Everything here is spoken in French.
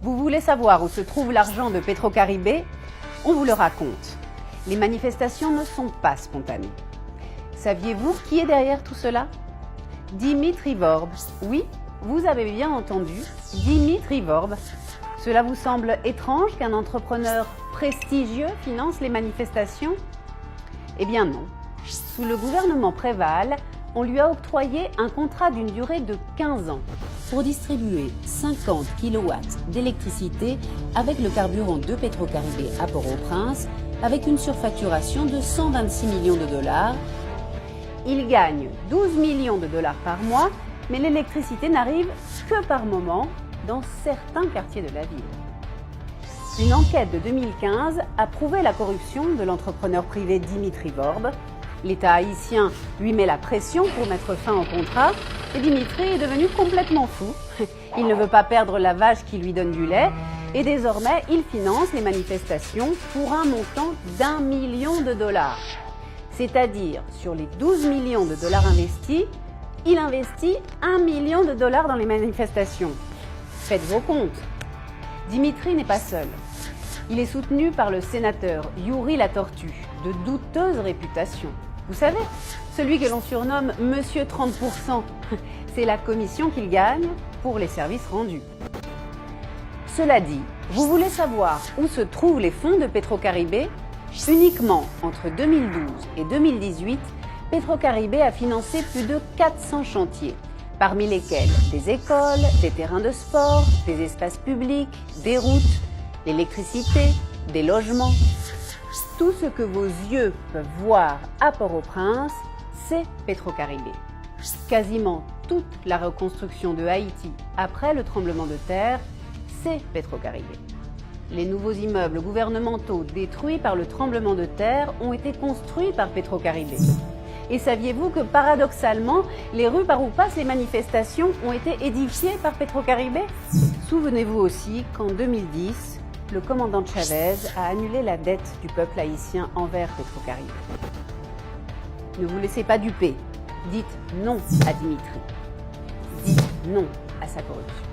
Vous voulez savoir où se trouve l'argent de Petrocaribé? On vous le raconte. Les manifestations ne sont pas spontanées. Saviez-vous qui est derrière tout cela? Dimitri Vorbe. Oui, vous avez bien entendu, Dimitri Vorbe. Cela vous semble étrange qu'un entrepreneur prestigieux finance les manifestations? Eh bien non. Sous le gouvernement Préval, on lui a octroyé un contrat d'une durée de 15 ans pour distribuer 50 kW d'électricité avec le carburant de Petrocaribé à Port-au-Prince, avec une surfacturation de 126 millions de dollars. Il gagne 12 millions de dollars par mois, mais l'électricité n'arrive que par moment dans certains quartiers de la ville. Une enquête de 2015 a prouvé la corruption de l'entrepreneur privé Dimitri Vorbe. L'État haïtien lui met la pression pour mettre fin au contrat et Dimitri est devenu complètement fou. Il ne veut pas perdre la vache qui lui donne du lait et désormais il finance les manifestations pour un montant d'1 million de dollars. C'est-à-dire, sur les 12 millions de dollars investis, il investit 1 million de dollars dans les manifestations. Faites vos comptes. Dimitri n'est pas seul. Il est soutenu par le sénateur Youri Latortue, de douteuse réputation. Vous savez, celui que l'on surnomme Monsieur 30%, c'est la commission qu'il gagne pour les services rendus. Cela dit, vous voulez savoir où se trouvent les fonds de Petrocaribé? Uniquement entre 2012 et 2018, Petrocaribé a financé plus de 400 chantiers, parmi lesquels des écoles, des terrains de sport, des espaces publics, des routes, l'électricité, des logements. Tout ce que vos yeux peuvent voir à Port-au-Prince, c'est Petrocaribé. Quasiment toute la reconstruction de Haïti après le tremblement de terre, c'est Petrocaribé. Les nouveaux immeubles gouvernementaux détruits par le tremblement de terre ont été construits par Petrocaribé. Et saviez-vous que paradoxalement, les rues par où passent les manifestations ont été édifiées par Petrocaribé? Souvenez-vous aussi qu'en 2010, le commandant Chavez a annulé la dette du peuple haïtien envers Petrocaribé. Ne vous laissez pas duper. Dites non à Dimitri. Dites non à sa corruption.